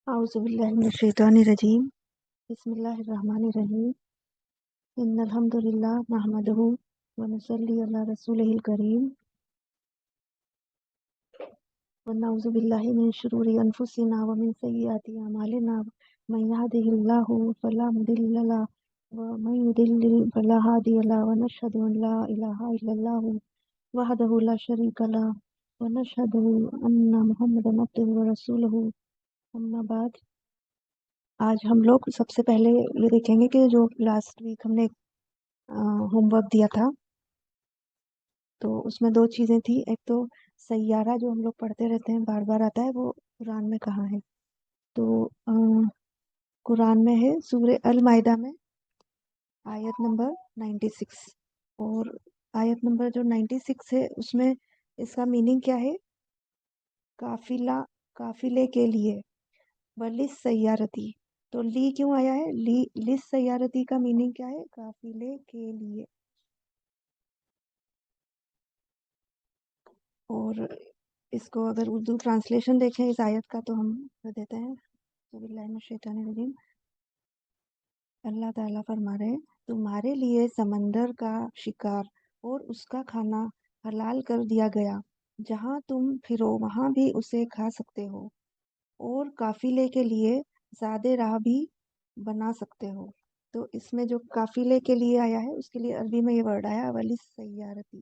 औज़ुबिल्लाहिमिनश्शैतानिर्रजीम बिस्मिल्लाहिर्रहमानिर्रहीम इन्नल हम्दुलिल्लाह नहमदुहु व नुसल्ली अला रसूलिहिल करीम व नऊज़ु बिल्लाहि मिन शुरूरि अनफुसिना व मिन सय्यिआति अमालिना मन यहदिहिल्लाहु फला मुदिल्ल लहु व मन युद्लिल फला हादिय लहु व नशहदु अन ला इलाहा इल्लल्लाहु वहदहु ला शरीका लहु व नशहदु अन्ना मुहम्मदन अब्दुहु व रसूलुहु अम्मा बाद। आज हम लोग सबसे पहले ये देखेंगे कि जो लास्ट वीक हमने होमवर्क दिया था, तो उसमें दो चीज़ें थी। एक तो सैयारा जो हम लोग पढ़ते रहते हैं, बार बार आता है, वो कुरान में कहाँ है। तो कुरान में है सूरह अल माइदा में आयत नंबर 96। और आयत नंबर जो 96 है उसमें इसका मीनिंग क्या है? काफिला, काफिले के लिए, वलिस सैयारती। तो ली क्यों आया है? लिस सैयारती का मीनिंग क्या है? काफिले के लिए। और इसको अगर उर्दू ट्रांसलेशन देखें इस आयत का, तो हम कर देते हैं। तो बिस्मिल्लाहिर्रहमानिर्रहीम। अल्लाह ताला फरमा रहे हैं, तुम्हारे लिए समंदर का शिकार और उसका खाना हलाल कर दिया गया, जहाँ तुम फिरो वहाँ भी उसे खा सकते हो, और काफिले के लिए ज़्यादा राह भी बना सकते हो। तो इसमें जो काफिले के लिए आया है उसके लिए अरबी में ये वर्ड आया वलिस सैयारती।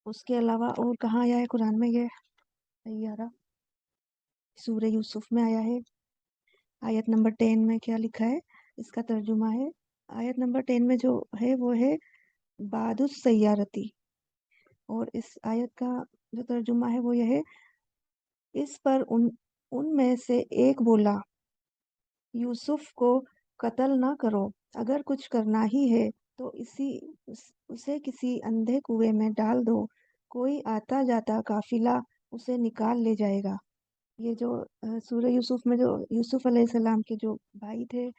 उसके अलावा और कहाँ आया है कुरान में ये सैयारा? सूरह यूसुफ में आया है। आयत नंबर 10 में क्या लिखा है? इसका तर्जुमा है, आयत नंबर 10 में जो है वो है बादुस सैयारती। और इस आयत का जो तर्जुमा है वो यह है, इस पर उनमें से एक बोला, यूसुफ को कत्ल न करो, अगर कुछ करना ही है तो उसे किसी अंधे कुएं में डाल दो, कोई आता जाता काफिला उसे निकाल ले जाएगा। ये जो सूरह यूसुफ में जो यूसुफ अलैहिस्सलाम के जो भाई थे,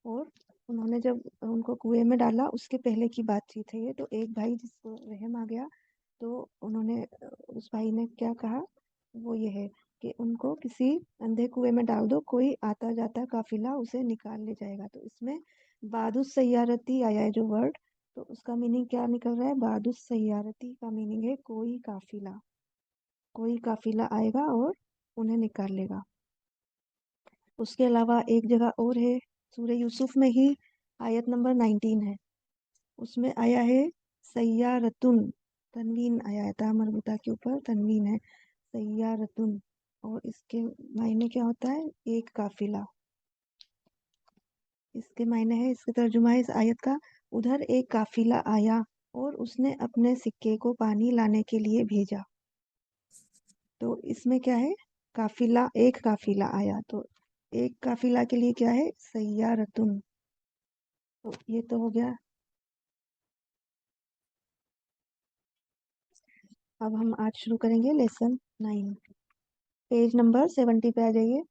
और उन्होंने जब उनको कुएं में डाला उसके पहले की बातचीत है ये। तो एक भाई जिसको रहम आ गया, तो उन्होंने उस भाई ने क्या कहा, वो ये है कि उनको किसी अंधे कुएं में डाल दो, कोई आता जाता काफिला उसे निकाल ले जाएगा। तो इसमें बादुस सैयारती आया है जो वर्ड, तो उसका मीनिंग क्या निकल रहा है? बादुस सैयारती का मीनिंग है कोई काफिला, कोई काफिला आएगा और उन्हें निकाल लेगा। उसके अलावा एक जगह और है सूरह यूसुफ में ही, आयत नंबर 19 है, उसमें आया है सैयारतुन। तनवीन आया है, ता मरबूता के ऊपर तनवीन है, सैयारतुन। और इसके मायने क्या होता है? एक काफिला। इसके मायने है, इसके तर्जुमा है इस आयत का, उधर एक काफिला आया और उसने अपने सिक्के को पानी लाने के लिए भेजा। तो इसमें क्या है? काफिला, एक काफिला आया, तो एक काफिला के लिए क्या है? सैयारतुन। तो ये तो हो गया। अब हम आज शुरू करेंगे लेसन 9। पेज नंबर 70 पे आ जाइए।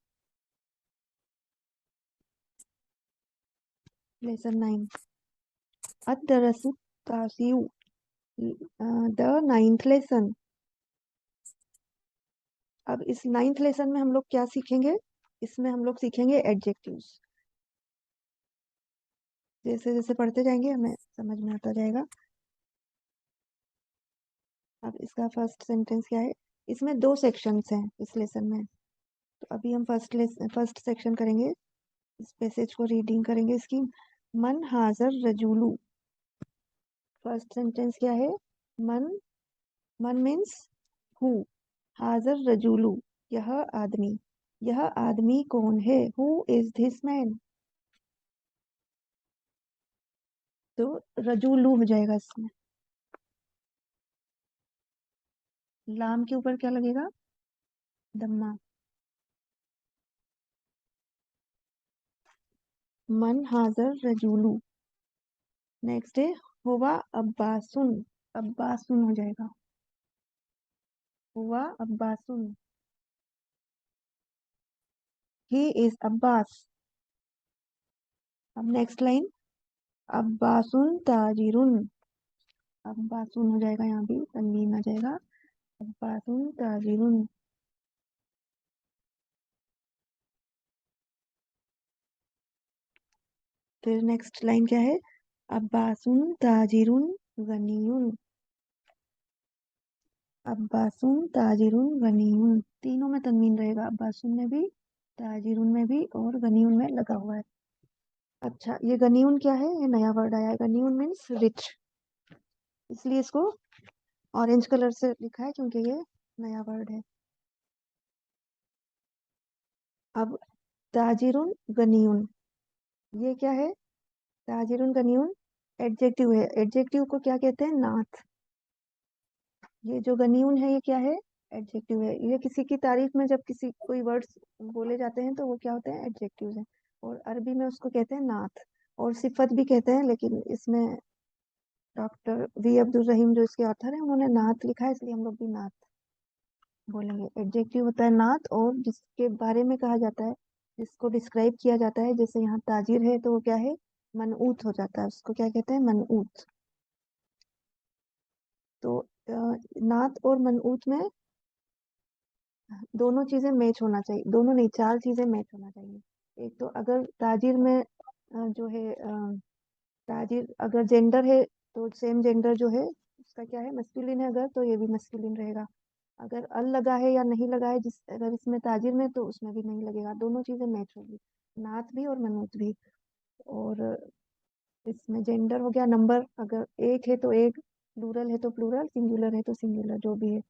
लेसन 9, अद-दरसु तासिउ, द 9th लेसन। अब इस 9th लेसन में हम लोग क्या सीखेंगे? इसमें हम लोग सीखेंगे एडजेक्टिव्स। जैसे जैसे पढ़ते जाएंगे हमें समझ में आता जाएगा। अब इसका फर्स्ट सेंटेंस क्या है? इसमें दो सेक्शंस हैं इस लेसन में। तो अभी हम फर्स्ट सेक्शन करेंगे, इस पैसेज को रीडिंग करेंगे इसकी। मन हाजर रजूलू। फर्स्ट सेंटेंस क्या है? मन, मन मीन्स हु, हाजर रजूलू यह आदमी, यह आदमी कौन है? Who is this man? तो रजूलू हो जाएगा इसमें। लाम के ऊपर क्या लगेगा? दम्मा। मन हाजर रजूलू। नेक्स्ट है हुआ अब्बासुन, अब्बासुन हो जाएगा, हुआ अब्बासुन, ही इज अब्बास। अब नेक्स्ट लाइन, अब्बासुन ताजिरुन, अब्बासुन हो जाएगा, यहाँ भी तनवीन आ जाएगा, अब्बासुन ताजिरुन। फिर नेक्स्ट लाइन क्या है? अब्बासुन ताजिरुन गनियुन। अब्बासुन ताजिरुन गनियुन, तीनों में तनवीन रहेगा, अब्बासुन में भी, ताजिरुन में भी, और गनियुन में लगा हुआ है। अच्छा, ये गनियुन क्या है? ये नया वर्ड आया है। गनियुन मीन्स रिच, इसलिए इसको ऑरेंज कलर से लिखा है क्योंकि ये नया वर्ड है। अब ताजिरुन गनियुन, ये क्या है? ताजिरुन गनियुन एडजेक्टिव है। एडजेक्टिव को क्या कहते हैं? नाथ। ये जो गनीउन है ये क्या है? एडजेक्टिव है। ये किसी की तारीफ में जब किसी कोई वर्ड्स बोले जाते हैं तो वो क्या होते हैं? एडजेक्टिव्स हैं। और अरबी में उसको कहते हैं नाथ, और सिफत भी कहते हैं, लेकिन इसमें डॉक्टर वी अब्दुल रहीम जो इसके ऑथर हैं उन्होंने नाथ लिखा है, इसलिए हम लोग भी नाथ बोलेंगे। एडजेक्टिव होता है नाथ, और जिसके बारे में कहा जाता है, जिसको डिस्क्राइब किया जाता है, जैसे यहाँ ताजिर है तो वो क्या है? मनऊत हो जाता है, उसको क्या कहते हैं? मनऊत। तो नात और मनऊत में दोनों चीजें मैच होना चाहिए, दोनों नहीं, चार चीजें मैच होना चाहिए। एक तो अगर ताजिर में जो है ताजिर अगर जेंडर है तो सेम जेंडर जो है उसका क्या है? मस्कुलिन है अगर, तो ये भी मस्कुलिन रहेगा। अगर अल लगा है या नहीं लगा है, जिस अगर इसमें ताजिर में, तो उसमें भी नहीं लगेगा, दोनों चीजें मैच होगी, नात भी और मनूत भी। और इसमें जेंडर हो गया, नंबर, अगर एक है तो एक, प्लूरल है तो प्लूरल, सिंगुलर है तो सिंगुलर, जो भी है।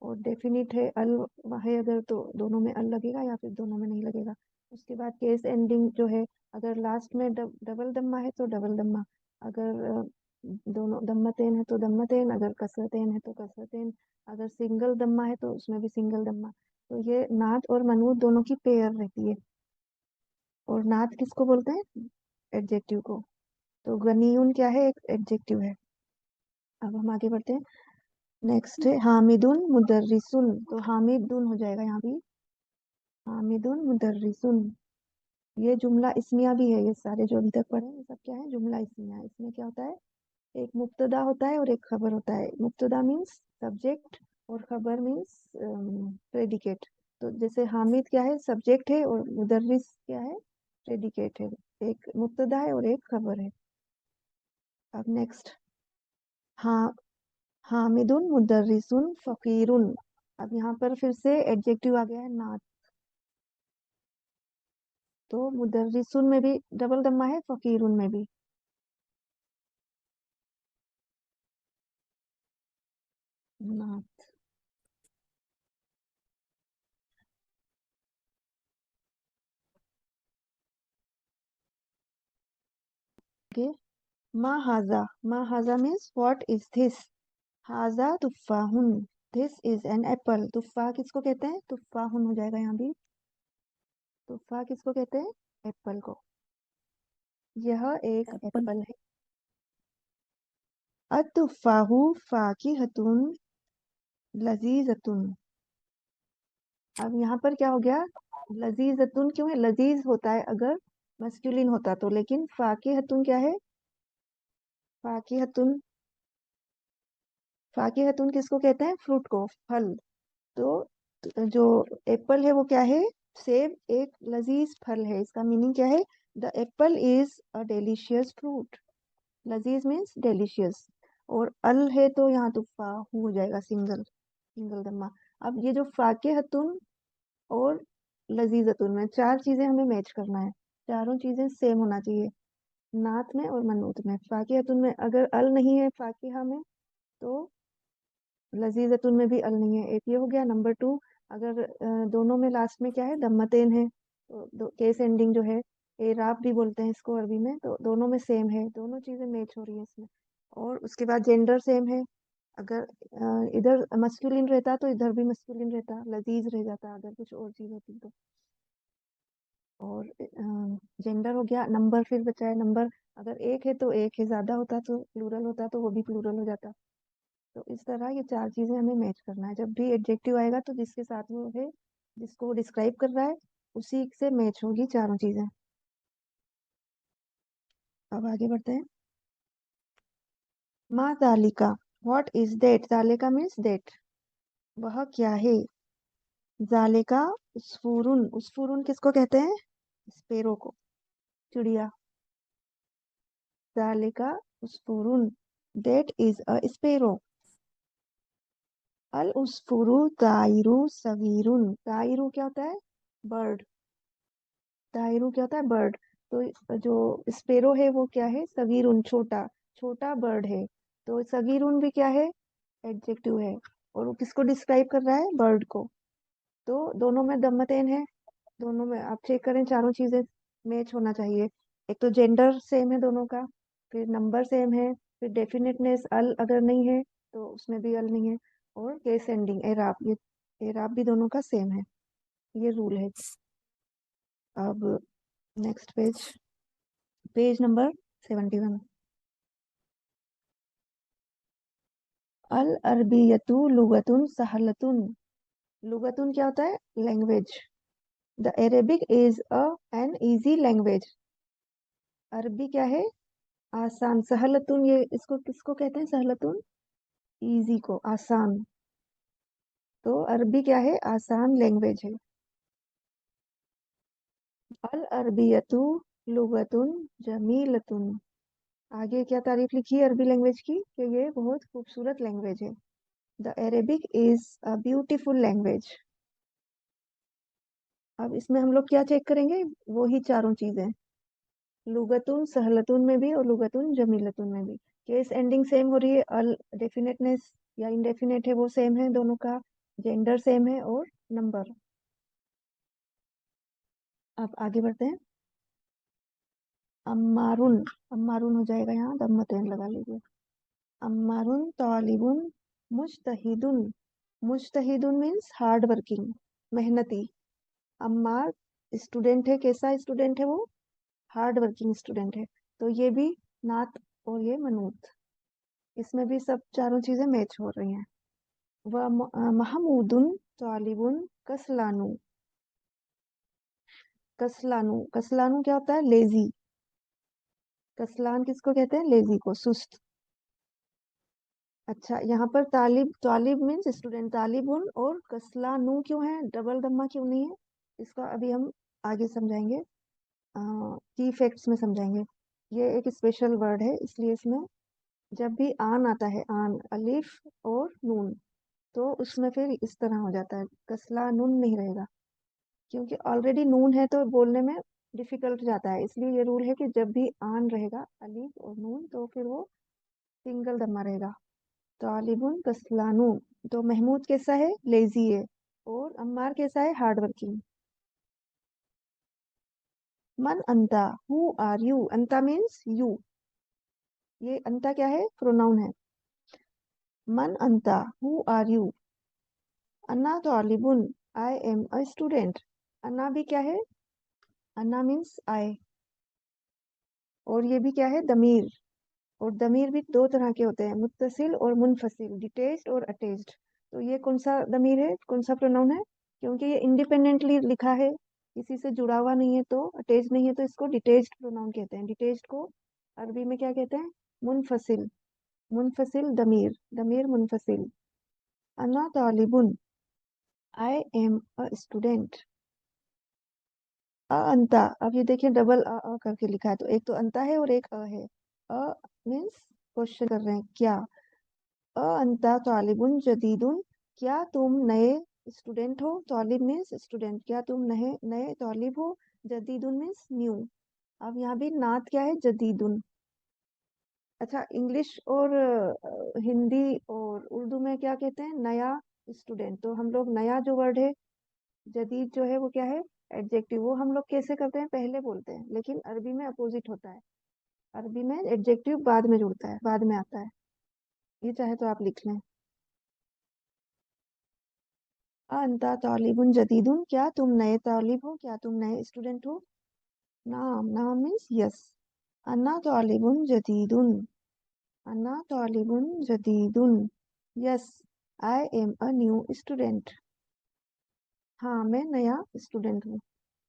और डेफिनिट है, अल है अगर, तो दोनों में अल लगेगा या फिर दोनों में नहीं लगेगा। उसके बाद केस एंडिंग जो है, अगर लास्ट में डबल दम्मा है तो डबल दम्मा, अगर दोनों दम्मतेन है तो दम्मतेन, अगर कसरतेन है तो कसरतेन, अगर सिंगल दम्मा है तो उसमें भी सिंगल दम्मा। तो ये नात और मनूत दोनों की पेयर रहती है। और नात किसको बोलते हैं? एडजेक्टिव को। तो गनीयुन क्या है? एक एडजेक्टिव है। अब हम आगे बढ़ते हैं। नेक्स्ट है हामिदुन मुदर्रिसुन, तो हामिदुन हो जाएगा यहाँ भी, हामिदुन मुदर्रिसुन। ये जुमला इस्मिया भी है, ये सारे जो अभी तक पढ़े हैं, ये सब क्या है? जुमला इस्मिया है। इसमें क्या होता है? एक मुब्तदा होता है और एक खबर होता है। मुब्तदा मीन्स सब्जेक्ट, और खबर मीन्स प्रेडिकेट। तो जैसे हामिद क्या है? सब्जेक्ट है, और मुदर्रिस क्या है? प्रेडिकेट है। एक मुब्तदा है और एक खबर है। अब नेक्स्ट, हाँ, हामिदुन मुदर्रिसुन फकीरुन। अब यहाँ पर फिर से एडजेक्टिव आ गया है नात। तो मुदर्रिसुन में भी डबल दम्मा है, फकीरुन में भी। नात के मा हाजा, मा हाजा मीन्स व्हाट इज दिस? हाजा तुफाहुन, दिस इज एन एप्पल। तुफा किसको कहते हैं? तुफाहुन हो जाएगा यहाँ भी। तुफा किसको कहते हैं? एप्पल को। यह एक एप्पल। एप्पल है। अतुफाहु फाकिहतुन लजीजतुन। अब यहाँ पर क्या हो गया? लजीजतुन क्यों है? लजीज होता है अगर मस्कुलिन होता तो, लेकिन फाकिहतुन क्या है? फाकिहतुन, फाकिहतुन किसको कहते हैं? फ्रूट को, फल। तो जो एप्पल है वो क्या है? सेब एक लजीज फल है। इसका मीनिंग क्या है? The Apple is a delicious fruit. लजीज मीन्स डेलिशियस। और अल है तो यहाँ तो फाहू हो जाएगा, सिंगल, सिंगल दम्मा। अब ये जो फाकिहतुन और लजीजतुन में चार चीजें हमें मैच करना है, चारों चीजें सेम होना चाहिए, नात में और मनूत में। फाकिहतुन में अगर अल नहीं है फाकिहा में, तो लजीजतुन में भी अल नहीं है। एक ये हो गया। नंबर टू, अगर दोनों में लास्ट में क्या है? दम्मतेन है, तो केस एंडिंग जो है, एराब भी बोलते हैं इसको अरबी में, तो दोनों में सेम है, दोनों चीजें मैच हो रही है इसमें। और उसके बाद जेंडर सेम है। अगर इधर मस्कुलिन रहता तो इधर भी मस्कुलिन रहता, लजीज रह जाता अगर कुछ और चीज होती तो। और जेंडर हो गया। नंबर फिर बचा है, नंबर अगर एक है तो एक है, ज्यादा होता तो प्लूरल होता तो वो भी प्लूरल हो जाता। तो इस तरह ये चार चीजें हमें मैच करना है। जब भी एडजेक्टिव आएगा तो जिसके साथ वो है, जिसको वो डिस्क्राइब कर रहा है, उसी से मैच होगी चारों चीजें। अब आगे बढ़ते हैं। मा जालिका, व्हाट इज दैट? जालिका मीन्स दैट, वह क्या है? जालिका उस्फुरुन, उस्फुरुन किसको कहते हैं? स्पेरो को, चिड़िया। ज़ालिका उस्फुरुन, that is a sparrow. अल उस्फुरु ताइरु सगीरुन, ताइरु क्या होता है? बर्ड। ताइरु क्या होता है? बर्ड। तो जो स्पेरो है वो क्या है? सगीरुन, छोटा, छोटा बर्ड है। तो सगीरुन भी क्या है? एडजेक्टिव है, और वो किसको डिस्क्राइब कर रहा है? बर्ड को। तो दोनों में दम्मतेन है, दोनों में आप चेक करें, चारों चीजें मैच होना चाहिए। एक तो जेंडर सेम है दोनों का, फिर नंबर सेम है, फिर डेफिनेटनेस अल अगर नहीं है तो उसमें भी अल नहीं है, और केस एंडिंग एराब, ये एराब भी दोनों का सेम है। ये रूल है। अब नेक्स्ट पेज, पेज नंबर 71। अल अरबियतु लुगतुन सहलतुन, लुगतुन क्या होता है? Language. The Arabic is an easy language. अरबी क्या है? आसान। सहलतुन, ये इसको किसको कहते हैं? सहलतुन, इजी को, आसान। तो अरबी क्या है? आसान लैंग्वेज है। अल अरबियतु लुगतुन जमीलतुन, आगे क्या तारीफ लिखी है अरबी लैंग्वेज की? कि ये बहुत खूबसूरत लैंग्वेज है। The Arabic is a beautiful language. अब इसमें हम लोग क्या चेक करेंगे? वो ही चारों चीजें, लुगतुन सहलतुन में भी और लुगतुन जमीलतुन में भी। केस एंडिंग सेम हो रही है, अल डेफिनेटनेस या इनडेफिनेट है वो सेम है दोनों का, जेंडर सेम है, और नंबर। अब आगे बढ़ते हैं। अम्मारुन, अम्मारुन हो जाएगा, यहाँ दम्मतेन लगा लीजिए। अम्मारुन तालिबुन मुज्तहिदुन, मुज्तहिदुन मीन्स हार्ड वर्किंग, मेहनती। अम्मार स्टूडेंट है, कैसा स्टूडेंट है वो? हार्ड वर्किंग स्टूडेंट है। तो ये भी नात और ये मनूत, इसमें भी सब चारों चीजें मैच हो रही हैं। वह महमूदुन तालिबुन कसलानु, कसलानु, कसलानु क्या होता है? लेजी। कसलान किसको कहते हैं? लेजी को, सुस्त। अच्छा, यहाँ पर तालिब, तालिब मीन्स स्टूडेंट, तालिबुन और कसलानु क्यों है? डबल दम्मा क्यों नहीं है? इसका अभी हम आगे समझाएंगे, की फैक्ट्स में समझाएंगे। ये एक स्पेशल वर्ड है, इसलिए इसमें जब भी आन आता है, आन अलिफ और नून, तो उसमें फिर इस तरह हो जाता है, कसला नून नहीं रहेगा, क्योंकि ऑलरेडी नून है तो बोलने में डिफिकल्ट जाता है। इसलिए ये रूल है कि जब भी आन रहेगा, अलिफ और नून, तो फिर वो सिंगल दम्मा रहेगा। तालिबुन कस्लानू। तो महमूद कैसा है? लेजी है। और अम्मार कैसा है? Hard working. मन अंता, हु आर यू? अंता मीन्स यू, ये अंता क्या है? प्रोनाउन है। मन अंता, हु आर यू? अन्ना तालिबुन, आई एम अ स्टूडेंट। अन्ना भी क्या है? अन्ना मीन्स आई, और ये भी क्या है? दमीर। और दमीर भी दो तरह के होते हैं, मुत्तसिल और मुनफसिल, डिटेच्ड और अटैच्ड। तो ये कौन सा दमीर है? कौन सा प्रोनाउन है? क्योंकि ये इंडिपेंडेंटली लिखा है, किसी से जुड़ा हुआ नहीं है, तो अटैच नहीं है, तो इसको डिटेच्ड प्रोनाउन कहते हैं। डिटेच्ड को अरबी में क्या कहते हैं? मुनफसिल, मुनफसिल दमीर, दमीर मुनफसिल। अना तालिबुन, आई एम अ स्टूडेंट। अंता, अब ये देखिए डबल करके लिखा है, तो एक तो अंता है और एक अ है। अ मीन्स क्वेश्चन कर रहे हैं, क्या? अंता तालिबुन जदीदुन, क्या तुम नए स्टूडेंट हो? तालिब मीन्स स्टूडेंट, क्या तुम नए नए तालिब हो? जदीदुन मीन्स न्यू। अब यहाँ भी नात क्या है? जदीदुन। अच्छा, इंग्लिश और हिंदी और उर्दू में क्या कहते हैं? नया स्टूडेंट। तो हम लोग नया जो वर्ड है, जदीद जो है वो क्या है? एडजेक्टिव। वो हम लोग कैसे करते हैं? पहले बोलते हैं, लेकिन अरबी में अपोजिट होता है। अरबी में एडजेक्टिव बाद में जुड़ता है, बाद में आता है। ये चाहे तो आप लिख लें। अंता तालिबुन जदीदुन, क्या तुम नए तालिब हो? क्या तुम नए स्टूडेंट हो? नाम, नाम मीन्स यस। अन्ना तालिबुन जदीदुन, अन्ना तालिबुन जदीदुन, yes I am a new student. हाँ, मैं नया स्टूडेंट हूँ।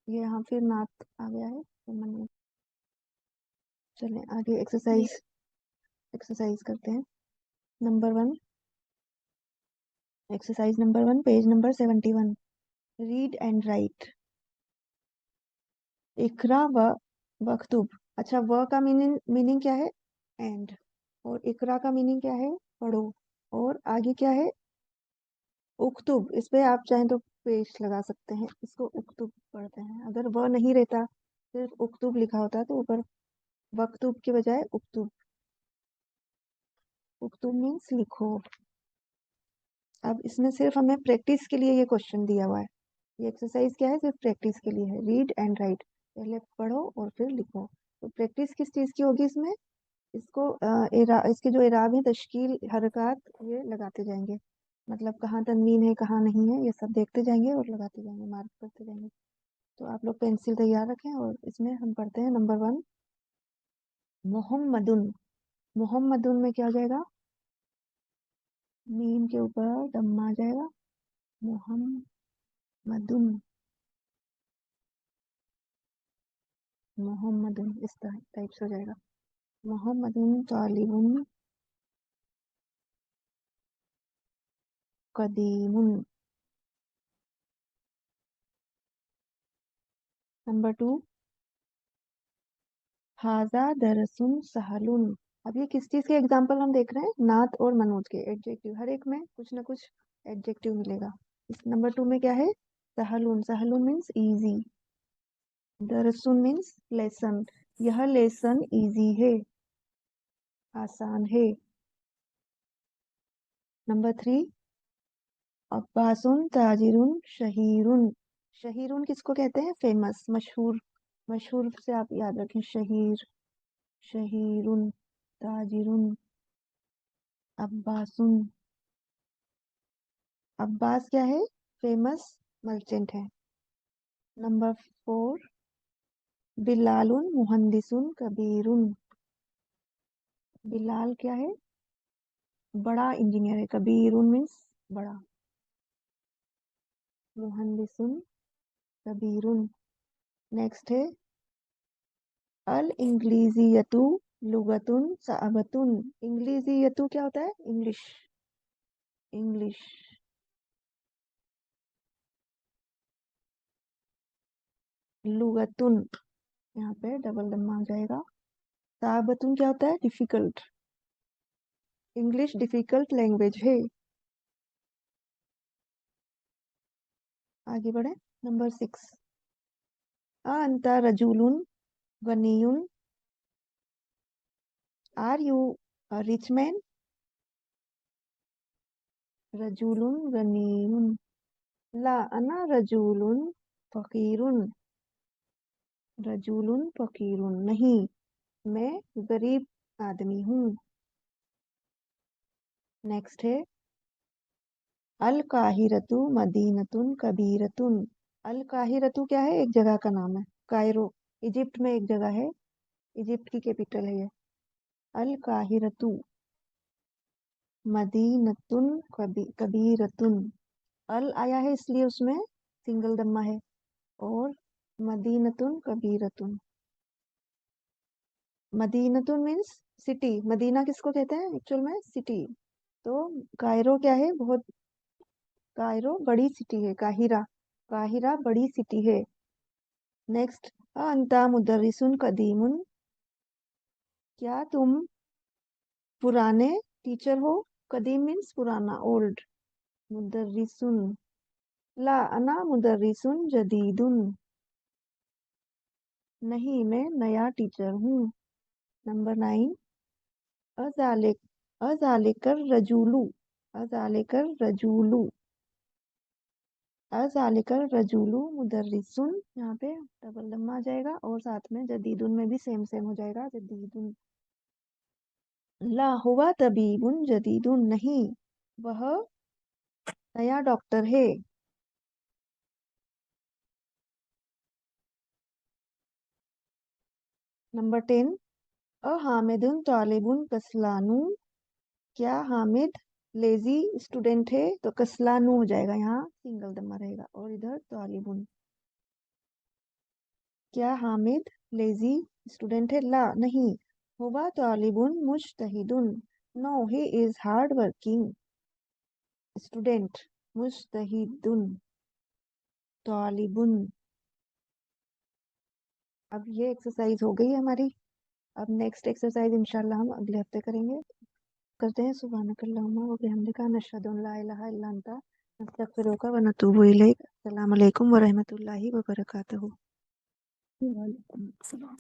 ये यहाँ फिर नात आ गया है, तो मैंने, चलें आगे एक्सरसाइज, एक्सरसाइज करते हैं। Number 1, exercise number 1, page number 71। Read and write. इकरा व वक्तुब। अच्छा, व का मीनिंग, मीनिंग क्या है? एंड। और इकरा का मीनिंग क्या है? पढ़ो। और आगे क्या है? उक्तुब। इस पे आप चाहें तो पेश लगा सकते हैं, इसको उक्तुब पढ़ते हैं। अगर वह नहीं रहता, सिर्फ उक्तुब लिखा होता तो ऊपर वक्तुब के बजाय उक्तुब। उक्तुब मीन्स लिखो। अब इसमें सिर्फ हमें प्रैक्टिस के लिए ये क्वेश्चन दिया हुआ है। ये एक्सरसाइज क्या है? सिर्फ प्रैक्टिस के लिए है। रीड एंड राइट, पहले पढ़ो और फिर लिखो। तो प्रैक्टिस किस चीज की होगी इसमें? इसको इसके जो इराब है, तश्कील, हरकत, ये लगाते जाएंगे। मतलब कहाँ तनवीन है कहाँ नहीं है, ये सब देखते जाएंगे और लगाते जाएंगे, मार्क करते जाएंगे। तो आप लोग पेंसिल तैयार रखें और इसमें हम पढ़ते हैं नंबर 1, मोहम्मदुन। मोहम्मदुन में क्या हो जाएगा? मीम के ऊपर दम्मा आ जाएगा। मोहम्मदुन। मोहम्मदुन इस टाइप से हो जाएगा। मोहम्मदुन तालिबुन कदीमुन। नंबर 2, हाजा दरसुन सहलुन। अब ये किस चीज के एग्जाम्पल हम देख रहे हैं? नात और मनूत के। एडजेक्टिव, हर एक में कुछ ना कुछ एडजेक्टिव मिलेगा। इस नंबर 2 में क्या है? सहलुन। सहलुन मीन्स इजी। दरसुन मीन्स लेसन। यह लेसन इजी है, आसान है। नंबर 3, अब्बासुन ताजिरुन शहीरुन। शहीरुन किसको कहते हैं? फेमस, मशहूर। मशहूर से आप याद रखें, शहीर। शहीरुन ताजिरुन अब्बासुन। अब्बास क्या है? फेमस मर्चेंट है। नंबर 4, बिलालुन मुहंदिसुन कबीरुन। बिलाल क्या है? बड़ा इंजीनियर है। कबीरुन मीन्स बड़ा। मुहंदिसुन कबीरुन। नेक्स्ट है अल इंग्लिजियतु लुगतुन सअबतुन। इंग्लिजियतु क्या होता है? इंग्लिश। इंग्लिश। लुगतुन, यहाँ पे डबल दम्मा आ जाएगा। सअबतुन क्या होता है? डिफिकल्ट। इंग्लिश डिफिकल्ट लैंग्वेज है। आगे बढ़े। नंबर 6, अंता रजूलुन गनीयुन। Are you rich man? रजूलुन गनीयुन। ला अना रजूलुन फकीरुन। रजूलुन फकीरुन नहीं, मैं गरीब आदमी हूँ। नेक्स्ट है अल काहिरतु मदीनतुन कबीरतुन। अल काहिरतु क्या है? एक जगह का नाम है। कायरो इजिप्ट में एक जगह है, इजिप्ट की कैपिटल है ये। अल काहिरतु। मदीनतुन कबीरतुन। अल आया है इसलिए उसमें सिंगल दम्मा है। और मदीनतुन कबीरतुन। मदीनतुन मीन्स सिटी। मदीना किसको कहते हैं एक्चुअल में? सिटी। तो कायरो क्या है? बहुत। कायरो बड़ी सिटी है। काहिरा, काहिरा बड़ी सिटी है। नेक्स्ट, अंता मुदर्रिसुन कदीमुन। क्या तुम पुराने टीचर हो? कदीम मीन्स पुराना, ओल्ड। मुदर्रिसुन। ला अना मुदर्रिसुन जदीदुन। नहीं, मैं नया टीचर हूँ। नंबर 9, अजालिक अजालिकर रजूलू। अजालिकर रजूलू। अजालिकर रजूलू मुदर्रिसुन। यहाँ पे डबल दम्मा आ जाएगा और साथ में जदीदुन में भी सेम सेम हो जाएगा, जदीदुन। ला हुआ तबीबुन जदीदुन। नहीं, वह नया डॉक्टर है। नंबर 10, अ हामिदुन तालिबुन कस्लानू। क्या हामिद लेजी स्टूडेंट है? तो कस्लानू हो जाएगा, यहाँ सिंगल दम्मा रहेगा और इधर तालिबुन। क्या हामिद लेजी स्टूडेंट है? ला नहीं, हुआ तालिबुन मुज्तहिदुन। No, he is hard working student. मुज्तहिदुन तालिबुन। अब ये एक्सरसाइज हो गई हमारी। अब नेक्स्ट एक्सरसाइज इंशाल्लाह हम अगले हफ्ते करेंगे। करते हैं। सुब्हानकल्लाहुम्मा व बिहम्दिका नशहदु अन ला इलाहा इल्ला अंता नस्तगफिरुका व नतूबु इलैक। अस्सलामु अलैकुम व रहमतुल्लाहि व बरकातहू। वालेकुम अस्सलाम।